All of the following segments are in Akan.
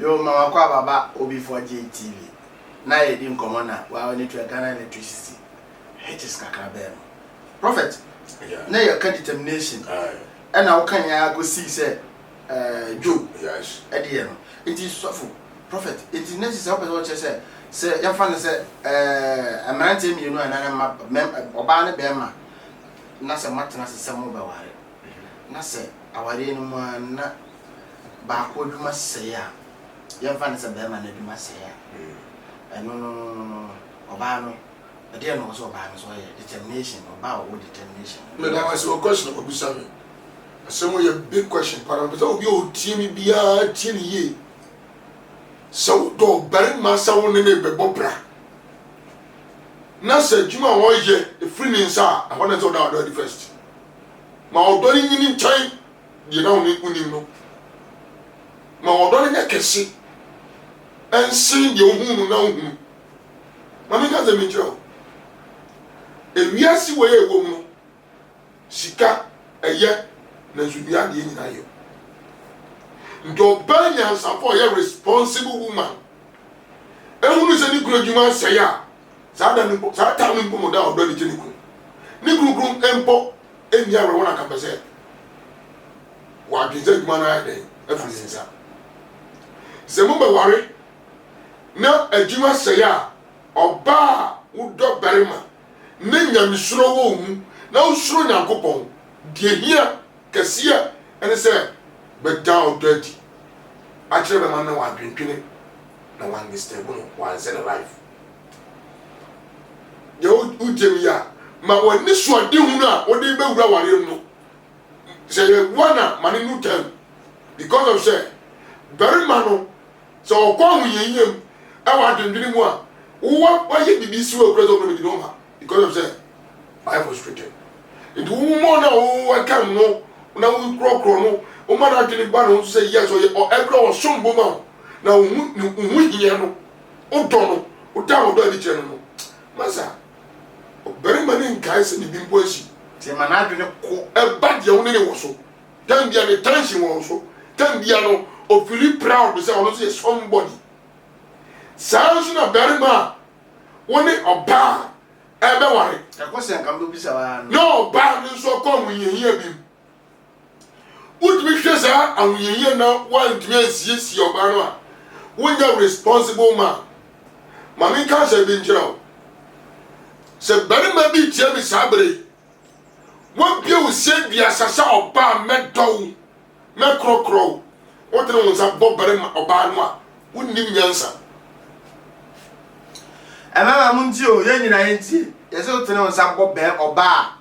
Yo mama kwa baba obi for JTV. Na ye di nkomo na wa ni to Ghana electricity. Hedges kakra Prophet. Yeah. Na your determination. And now can ya go see say Job. Yes. Edi no. It is suffer. Prophet, it is necessary what you say your fan say amarante mi no anana oba ne be ma na se matena se samo ba ware. Na se aware no mu na ba ko dwuma se ya. Your fan say be ma na dwuma se ya. No. Oba no. There no so oba no so determination oba o determination. Me that was your question of Obisame. Some of your big question para but obi o tie mi bia tie ni ye. So do bari ma sa won ne be bobra. Na se djuma wo ye e free ni nsa a wona to da do the first. Ma odo ni nyini nchan ye na woni unim no. Ma odo ni nyakesi. Ensin ye ohunu na ohunu. Ma me ka ze mi jo. Ewiasi we ye wo mu. Sika eye na zubia de nyina yo. Ndo banya sanfo ye responsible woman. Ehunu se ni kuro djuma se ya. Sa da ni sa ta ni mpo da odo ni jeni ku. Ni guruguru empo eni awe wona ka pese. Wa djeze djuma na ya de afiri sinsa. Se mo be ware na adjuma se ya oba wudo barima ne nyamsuro wo mu na usuro nyankopon de hia kasia ene se be down dirty actually be man na wa dwentwene na one mistake no one set life yo ujemi ya ma woni so de hu na wo de be wura ware no se ye wana mani nu tem because of say barima no so ko hu yeyem e wa dwentwene mu a wo ye bibisi wo kredo no di no ma because of say I was frustrated. It woman na can no na we crocro no o ma na dwene ba no say yes or every or some boma na hu hia no o do no o da o do di kire no masa o bere mani nkai se ni bimpo asi Ti ma na dwene ko e ba dia wo ne wo so dan bia ne tension wo so dan bia no o feel proud say o no say somebody sounds na bere ma woni oba ebe ware akosi an kamdo bisa wa no ba ni so ko mu yeye bi udbi hwesa an yeye na wan tumi asiesie oba no a wonya responsible man mami ka se bi njira se bari ma bi tie mi sabre won bia wo se bia sasa oba medow me krokro wotre won sa bo bari ma oba no a wonnim nyansa Emama munti o ye nyina yenti yese otene onsa bo be oba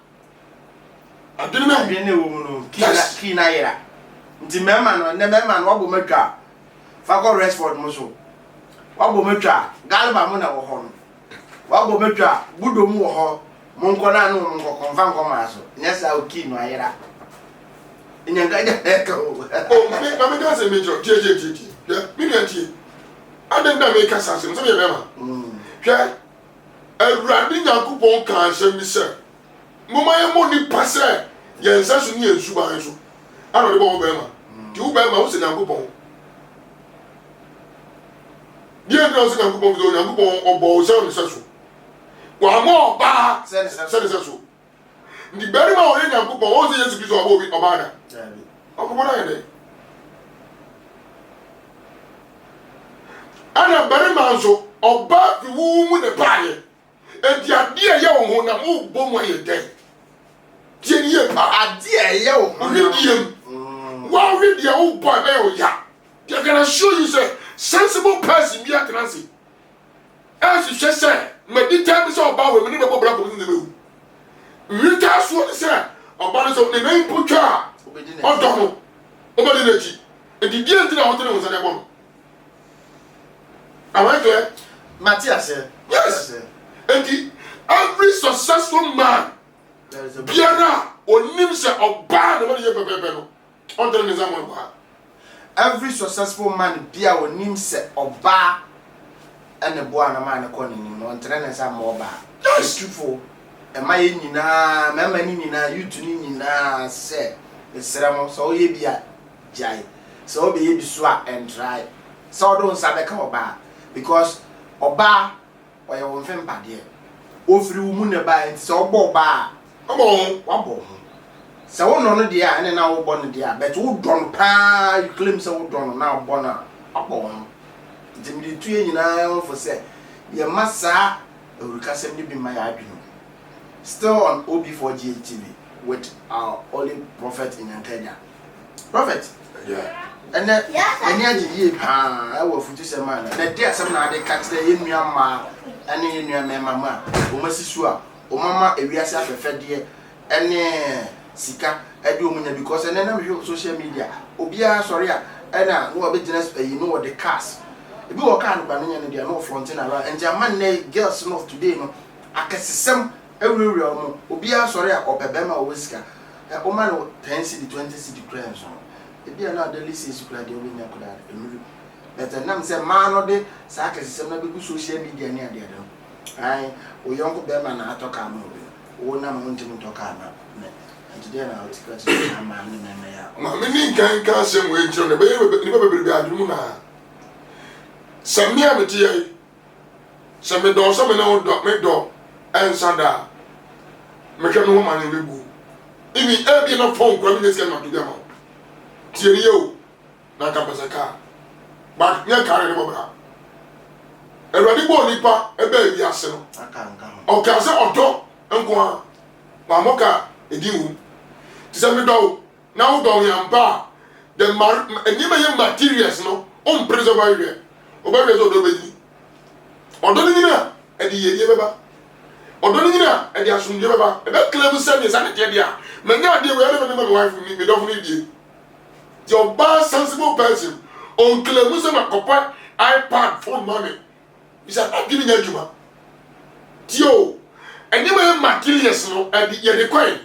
adwene wo mu no kina yira nti mema no ne mema no obo matwa fa ko Rexford mo so obo matwa galba mo na wo ho no obo matwa budo mu wo ho mo nko na no mo nko konfa nko ma so nyesa o kino ayira nyanga ja ka o mami ka se mejo je mi nti aden da me ka sa se so me mema hwɛ awurade nyankopɔn ka ahyɛ mi sɛ moma yɛ mo nipa sɛ yɛn nsa so ne yɛn suban so ana ɔde bɔ wo bɛrima nti wo bɛrima wo sɛ nyankopɔn deɛ ntina wo sɛ nyankopɔn fi sɛ nyankopɔn ɔbɔ wo sɛ wo ne sɛ so wama ɔbaa sɛ ne sɛ so nti bɛrima a ɔyɛ nyankopɔn wɔn sɛ yesu kristo ɔbɔ obi ɔbaa da ɔkɔbɔ no ayɛ dɛ ana bɛrima nso oba fi wu mu ne paaye enti ade ye wo ho na mo bo mo ye den tie ni ye pa ade ye wo ho diem wa we de wo boy be o ya they can show you say sensible person be atransi as you say medita be so oba we me ne bo bra ko ne be wu rita so say oba ne so ne me putwa odo no oba de nachi enti die enti na ho tene wo sa ne bo I went there. Matthias, yes. And every successful man, Biara, or Nimsa, or Ban, what you prepare under the example. Every successful man, Bia, or Nimsa, or Bar, and the Buana man, according on trainers are more bar. Yes, truthful. Am I in na, Mamma Nina, you to Nina, say, the ceremony, so ye be a jay, so be ye be swat and try. so don't sabe ka oba because oba oye won fe mpade ofiri mu ne ba nti so obo oba obo wabo se wo no de a ene na wo bo no de a but wo don pa you claim se wo don na wo bo na abo nti mi tu ye nyina won for say ye masa Eureka Assembly be my adwino. Still on OB4GA TV with our only prophet in Antelia. Prophet? Yeah. And then, any other year, I will put this a man. The dear some now they catch the Yamma, any in your mamma, Umasisua, O Mamma, a reasa for Fedia, any Sika, Edumina, because and then I'm social media. Obia, sorry, and no business, you know what the cast. If you walk out by me, they are no fronting around, and your man, girls, not today, no, I can see some. Every realm, Obia, sorry, or Pebema or Whisker. A woman 10 city, 20 city crayons. If they are not the least is to the winner could have but a name say man or day, Sakas is some good social media near the other. I, or young Bema, I talk a movie, or Namuntim talk and today I'll take a man in my mayor. Mammy can't send wage on the baby, never be a druna. Some near me, some door, some old dog, make door, and Sanda. Make a woman in the boo. If you ever be enough phone, grabbing this game to them. Tio, not a car. But near carrying over. A ready boy, a baby, arsenal. I can't come. O Casa or dog, and go. Mamoka, a dew. Tell me, though, now don't you bar. The materials, no, on preserve. Obey the baby. Or don't you know, and the year. Odoni nyina e dia sunje baba e be claim say me say na dia me nya dia we never my wife me don't need you your bad sensible person on claim say na kopa iPad phone money is not giving you juma tio enye materials no e ye de coin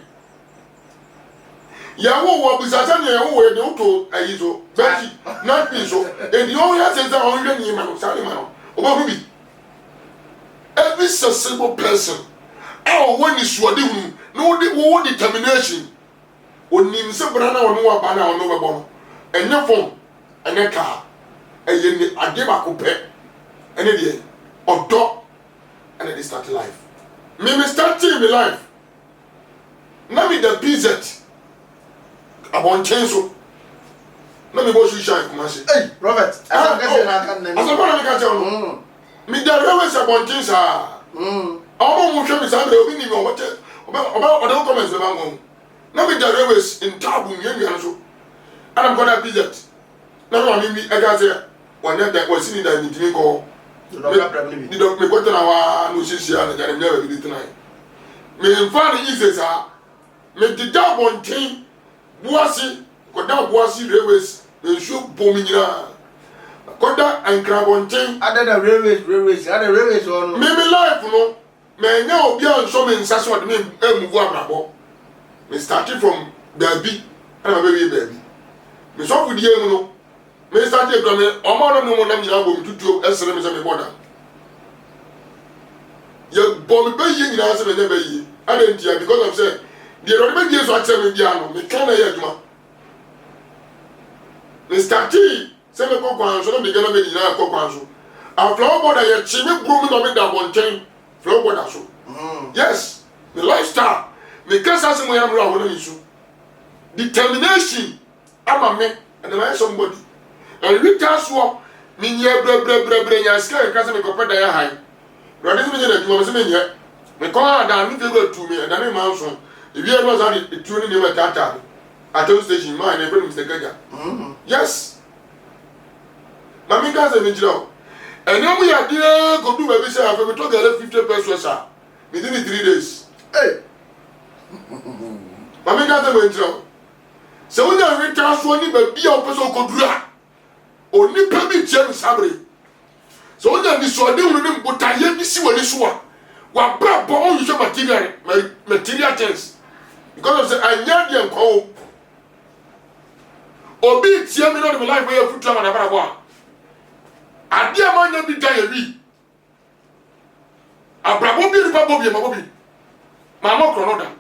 ya wo bisasa ne wo we de auto ayizo beti not be so e di o ya say say on hwe ni ma no sare ma no oba bi every sensible person, when is what you no determination. When you say, Brana or no Bana or no Bono, and your phone, and a car, and you a deba coupe, and a day, or dog, and it start life. Maybe starting the life. Now me the PZ. I want change so. Let me go to shine, hey, Robert, as I can't tell me the railways about things are. Almost show me some of the what about other comments about home. Now with the railways in Tabu, and I'm gonna be that. Now I mean, I got there when that was in the meeting call. You don't make what our musician and I never did tonight. Me in front of you, sir. Me the dog one thing, Boissy, got down Boissy railways, the shoe booming. Koda and Crabontin, other railways, other railways on maybe life, no. May now be on some in Sasson, Muabo. We started from baby, and a baby. We saw with you, no. May started from a man no one album to do as a border. You bomb baby in answer and never ye. I didn't hear because of say, the Roman years are telling Diano, me can I yet, me started. Say me kokwan so no me gana me nyina kokwan so a flower border ye chimi broom no me da bonten flower border so yes the lifestyle me kasa se mo yam ra wona mi so determination ama me and I somebody and we can so me nye bre nya ska kasa me kopa da ya han ro de me nyina djuma me se me nye me ko ada mi fe to me da me man so e bi e no za de tu ni me tata at the station man e bring Mr. Gaga yes. Mami guys are in jail. And now we are there. Go do baby say I have to get 50 pesos within 3 days. Hey, Mami guys are in jail. So when you return, so ni baby your person go do that. Only baby James Sabri. So when you dissuade them, we put a year this one this one. What brought born you material things because of the I need them call. Obi tia me no the life where you put them on a ade amanya bi dan ewi abrabo bi rupa bobi mabobi mama krono da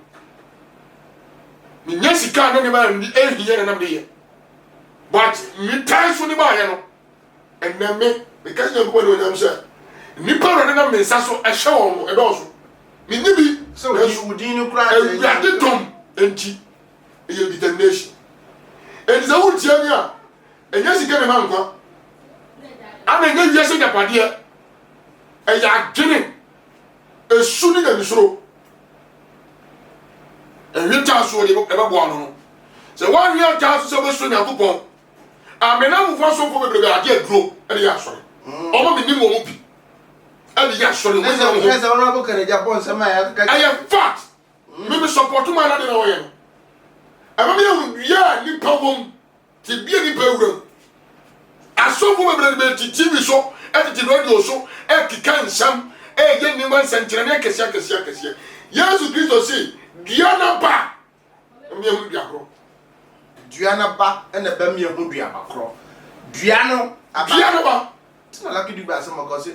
mi nyesika no ne ba ndi ehiye na nam de ye but mi tan so ni ba ye no eneme because you go do am say nipa ro na me nsa so ehwe won e do so me ni bi so udi no kra e de dom enti e ye determination e de wo tia ni a enye sika ne man kwa ana enye wiase japade e ya gene e suni na misoro e wita so de e ba bo anu no se wan ya ja so be so nyakopon amena mu fo so fo bebre ade aduro e de ya so omo me ni mo mo bi e de ya so le we say ona bo kere Japan sama ya ka I am fat me support man na de na wo ye no ama me ya ni pawom ti bia ni pawuram aso fo bebre be ti TV so e ti radio so e kika nsam e ye ni man sentere na kesia Yesu Kristo say diana ba me hu diakro duana ba na ba me hu dua bakro duano diana ba na lucky do ba some because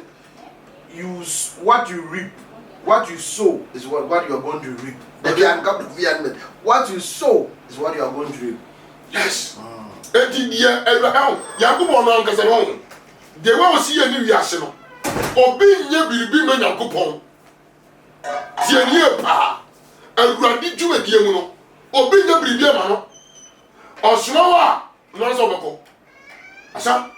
use what you reap, what you sow is what you are going to reap. What you sow is what you are going to reap. Yes. Enti dia Abraham Yakobo no ankasa no de wa osi ye ni wiase no obi nye biribi ma Yakobon tie ni pa awurade dwumadie mu no obi nye biribi ma no osoro wa no so beko asa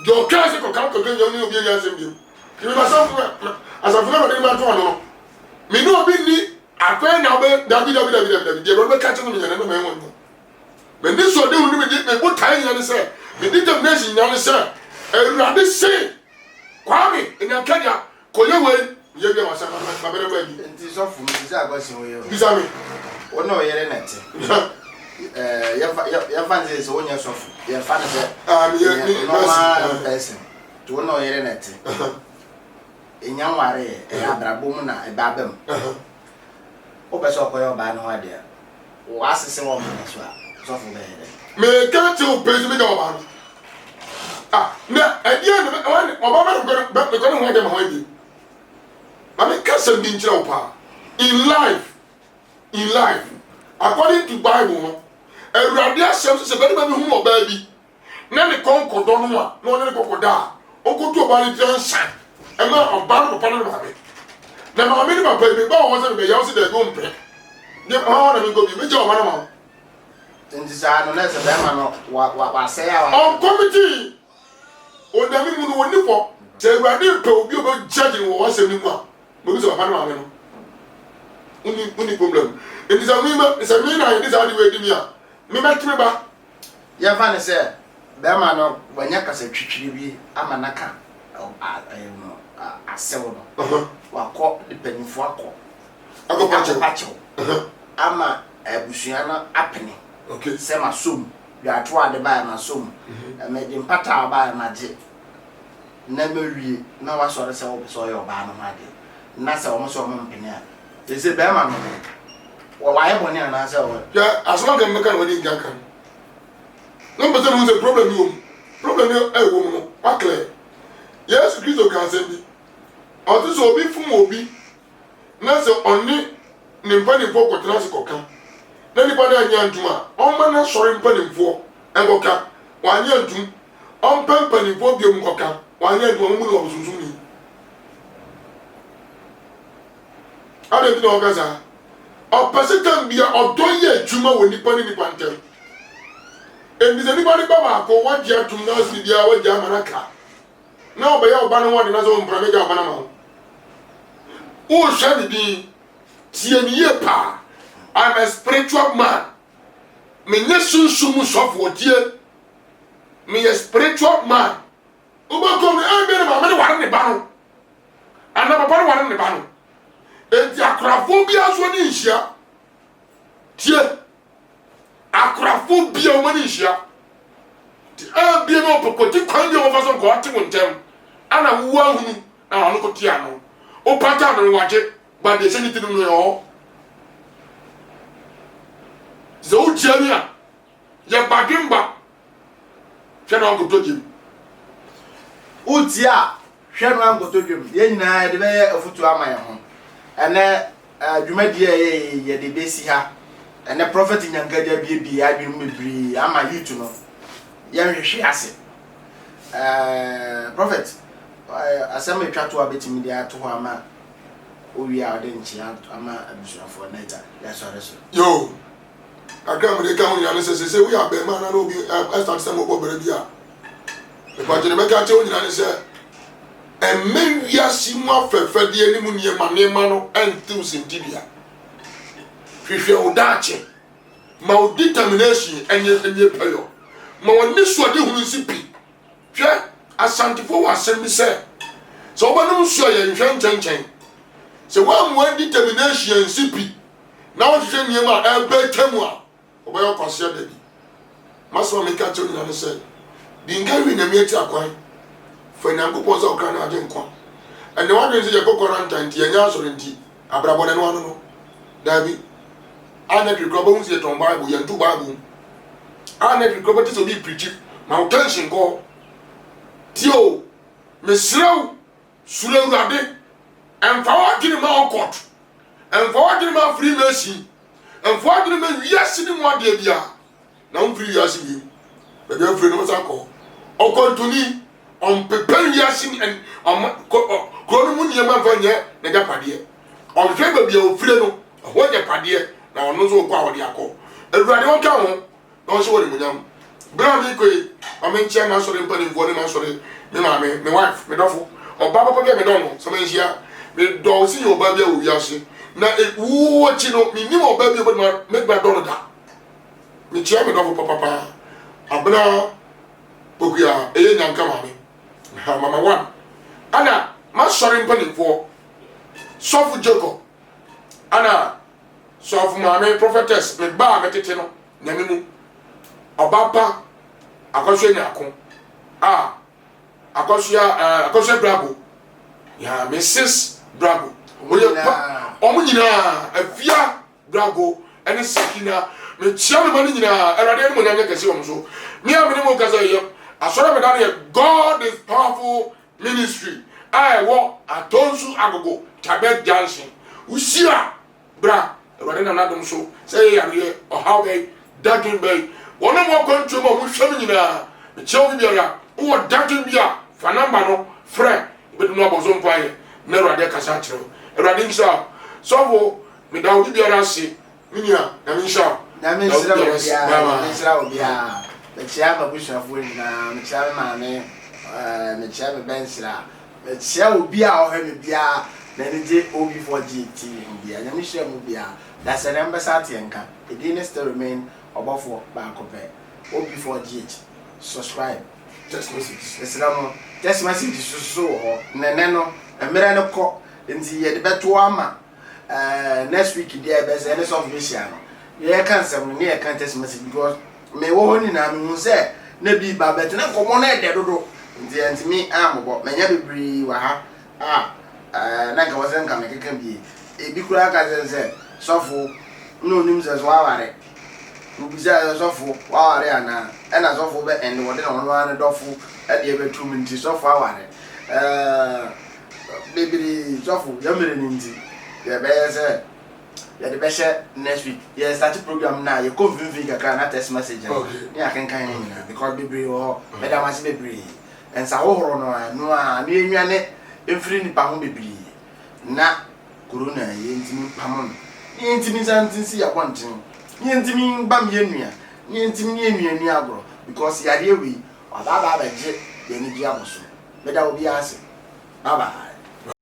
do kase ko kan ko ganya ni obi ya asem bi ni ma so asa funa ba ni ma to no me no obi ni akwa na obi dabi de ro be ka tinu mi nyane no me won me ni so de unu me bo tai nyane se me determination nyane se awurade se kwame enyankadia koye we ye bi wasa ma bere ba bi enti so fu mi se agosin we yo bisami wona o yere nete ya fanze se wonya so fu ya fanze ni person to wona o yere nete enyanware e abrabo mu na e babam o be so koyo ba no ade o asese wo mo so a so fu be here me can't tell page me go ba na idea no Obama go go no dem ho di I mean can say bin chira pa in life according to Bible no Awurade asem se be be hu oba bi na ne konkodo no a no ne kokoda o ko to oba ni transa e ma oba no pa no ba be na ma me ni ba be ba wo se be ya wo se de go mpe ne ha na me go bi me je oba na ma enti sa no na se be ma no wa say ya wa on committee o da mi mu no woni fo se Awurade pe obi obo judge wo wa se ni mu a mo bi se oba na ma me no uni problem enti sa mi ma se mi na enti sa di we di mi a mi ma timi ba ya fa ne se be ma no wanya kasa twitwiri bi ama naka asewo no wakọ dipanifo akọ pacho ama abusua na apene okay se masom ya to ade ba na som me de mpata ba na je na mewie na wa sore se wo so yo ba no ma de na se wo mo so mo mpene a e se be ma no wa ye boni ana se wo ya asoma kan me kan woni ngankan no but there is a problem you e wo no wa clear yes Kristo kan se bi o so obi fun obi na se oni ni mpanimfo kwotena se kokan na nipa na anya ntuma on ma na sori mpanimfo enkoka wa anya ntum on mpanimfo bi mu koka wa anya ntuma mu no osunsun ni ade ti no gaza o pasitan bia odoye adwuma wo nipa ni nipa ntem ebize nipa ni baba ko waji atum na si bia waji amanaka na obaya oba no wode na so mpramega oba na ma o shani din tieniye pa I'm a spiritual man me nyesunsumu sofo die me a spiritual man uba ko me be na ma me ware ne ba no ana papa no ware ne ba no enti akrafo bia so ni nhia tie akrafo bia o mani nhia ti bia no pokoti kwan bia o fa so ko ate wontem ana wuwa hunu na ono ko tia no o pata no waje ba de seniti no yo zo tiania ya bagimba chena ngo tojim utia hwenu ngo tojim ye nyina de be afutu ama ye ho ene dwumadie ye de besi ha ene prophet nyangadia bie adwum mebri ama yutu no ye hwehwe ase prophet asɛm etwa to abetimi de ato ho ama owi a ɔde nkyia ama abusuafo na ita ya sɔre so yo akra me de ka ho nyane sɛ we abe ma na obi start sɛ mo bobere bia e kwa jene me ka che ho nyane sɛ wiase mu afɛfɛ de ani mu niema no ɛntew sentibia hwehwɛ wo daache ma wo determination enye payo ma woni so de hunu sipi hwɛ asantefo wa asɛm bi sɛ sɛ wobanum so yɛ nhwɛ nkyɛnkyɛn sɛ wa mu determination sipi na wo hwehwɛ niema ɛbɛ tamu a obɛyɛ kwasɛ da bi maso me ka che ho nyane sɛ di nka wi na me ati akwan fa nyankopɔn sɛ ɔkra na agye nkwa ɛne wadwen sɛ yɛkɔkɔra ntanti yɛnya asɔre nti abrabɔ no ano no daabi ana krikro ba hu sɛ tɔn bible yɛnto bible ana krikro ba te sɛ obi preach ma wo tension kɔ tio mesrɛw sura awurade ɛmfa wadwene ma ɔkɔt ɛmfa wadwene ma afiri masi ɛmfa wadwene ma wiase ne mu adeɛ bia na wo mfiri wiase bi baabi afiri no sa kɔ ɔkɔntoni on prepare yasin and kono mu niema fa nye na japadeɛ on hwɛ ba bia ofire no ho japadeɛ na ɔno so kwa ɔde akɔ awurade won ka ho na ɔso wɔ munyam bra mi koi amenchia na sɔre mpani mfo ne na sɔre me ma me wife me dɔfo ɔba papa bia me dɔ no so menhia me dɔ si ɔba bia wo wiase na wo chi no me nim ɔba bia bo me gba dɔ no da me chia me dɔfo papa abna pokuya eye nyanka ma me mama one ana ma sorry mpanimfo sofu Jacob ana sofu mama prophetess me ba metete no nyame mu obapa akosua nyako akosua brabo ya Mrs brabo omo nyina afia brabo ene sakina me chia me mani nyina erade mo nyame kase omo so me amene mo kase ye asore me dane God is powerful ministry I wo atonsu agogo tabet junction usia bra erade na nadom so say yare o how be dagin be wona mo kwantu mo hwem nyina me chew bi biara wo dagin bia fa number no friend be no abozo mpaye na erade kasa kire erade nsa so wo me dawo bi biara se minia na nsa na me nsira obia Mechia mabushafo na mechia maame mechia me bensira mechia obi a ohe me bia na nije obi for GT bia na mechia mu bia da se number sat yenka e still remain obofo ba kope obi for GT subscribe just message so ho nene no emere ne ko nti ye de beto ama next week there be say any of mission no ye kan sem ne ye kan text message because me wo ni na me se na bi ba bet na komo na ede dodo nti mi ambo menya bebri wa ha na nka wose nka me keka bi e bi kura ka se sofo no nim se so aware ubisa sofo wa aware ana e na sofo be en wo de na wono an dofo e de be tum nti sofo aware bebri sofo ya mere ni nti ye be se ya de beshe next week ya start program na ye ko vimvi kaka na text message ni akenkan ni na because bebri ho me da mase bebri en sa hohoro no a me enwane emfiri ni pa ho bebri na corona ye ntimi pamon ye ntimi santinsi ya kwantin ye ntimi bam ye nua ye ntimi ye nua ni agro because ya de we baba ba je ye ni dia boso me da obi ase bye bye.